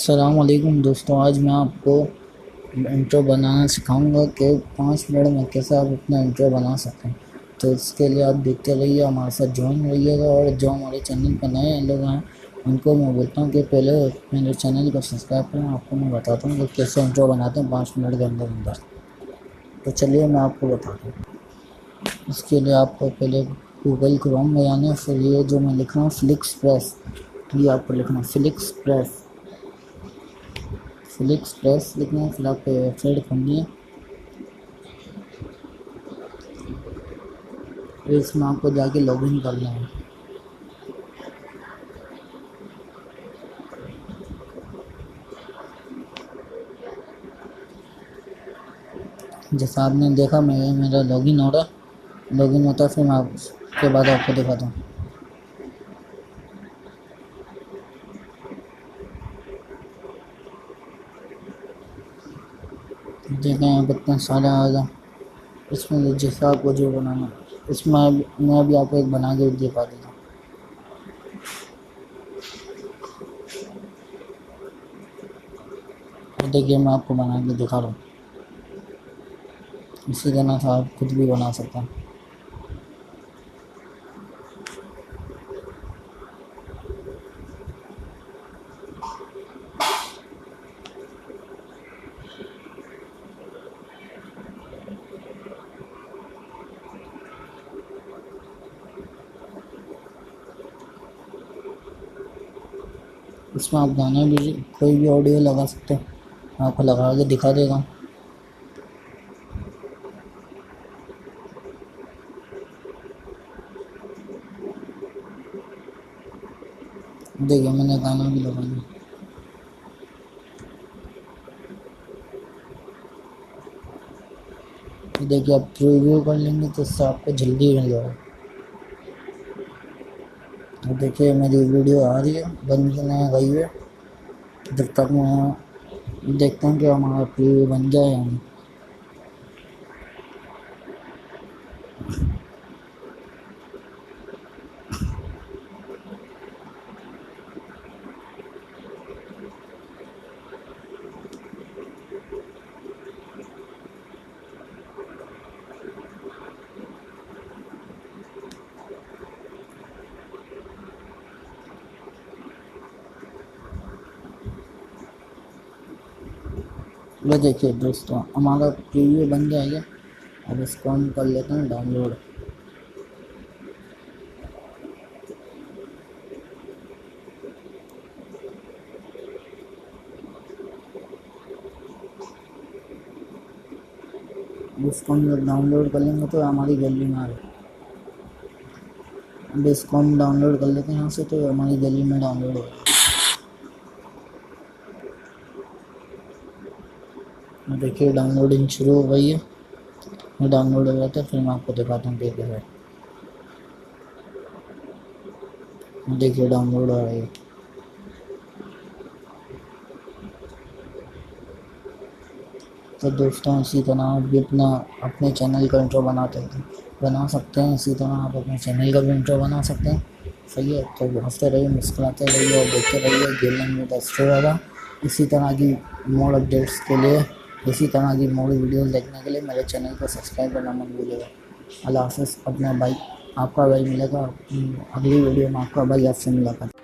अस्सलाम वालेकुम दोस्तों, आज मैं आपको इंट्रो बनाना सिखाऊंगा कि 5 मिनट में कैसे आप अपना इंट्रो बना सकते हैं। तो इसके लिए आप देखते रहिए, हमारे साथ ज्वाइन रहिएगा। और जो हमारे चैनल पर नए लोग हैं उनको मैं बोलता हूँ कि पहले मेरे चैनल को सब्सक्राइब करें। आपको मैं बताता हूँ कि कैसे इंट्रो बनाते हैं 5 मिनट के अंदर अंदर। तो चलिए मैं आपको बताता हूँ। इसके लिए आपको पहले गूगल क्रोम में आना है। फिर ये जो मैं लिख रहा हूँ फ्लिक्स प्रेस, ये आपको लिखना है फ्लिक्स प्रेस। फ्लिक्स प्रेस लिखना है, फिर आपको वेबसाइट खोलनी है। फिर इसमें आपको जाके लॉगिन करना है। जैसा आपने देखा मेरा लॉगिन हो रहा, लॉगिन होता है। फिर मैं उसके बाद आपको दिखाता हूँ। देखें यहाँ कितना सारा आ गया। इसमें जैसा आपको जो बनाना है, इसमें मैं भी आपको एक बना के दिखा देता हूँ। देखिए मैं आपको बना के दिखा रहा हूँ। इसी तरह से आप खुद भी बना सकते हैं। इसमें आप गाना भी, कोई भी ऑडियो लगा सकते हैं। मैं आपको लगा के दिखा देगा। देखिए मैंने गाना भी लगा दिया। देखिए आप प्रीव्यू कर लेंगे तो इससे आपको जल्दी मिल जाएगा। तो देखिए मेरी वीडियो आ रही है, बन के नहीं गई है। जब तक मैं देखता हूँ कि हमारा प्रीव्यू बन गया या नहीं। ये देखिए दोस्तों, हमारा प्रीव्यू बन गया है। अब इसको हम कर लेते हैं डाउनलोड। इसको हम जब डाउनलोड कर लेंगे तो हमारी गैलरी में आ गया। अब इसको हम डाउनलोड कर लेते हैं यहाँ से, तो हमारी गैलरी में डाउनलोड हो गया। देखिए डाउनलोडिंग शुरू हो गई है। डाउनलोड हो जाता है, फिर मैं आपको दिखाता हूँ कैसे है। देखिए डाउनलोड हो रही है। तो दोस्तों इसी तरह आप भी अपने चैनल का इंट्रो बना सकते हैं। इसी तरह आप अपने चैनल का भी इंट्रो बना सकते हैं। सही है, तो हंसते रहिए, मुस्कुराते रहिए और देखते रहिए गेमिंग में दस्ते होगा। इसी तरह की मोर अपडेट्स के लिए, इसी तरह की मोर वीडियोस देखने के लिए मेरे चैनल को सब्सक्राइब करना मत भूलिएगा। अल्लाह हाफ़िज़। अपना भाई, आपका भाई मिलेगा अगली वीडियो में। आपका भाई आपसे मुलाकात।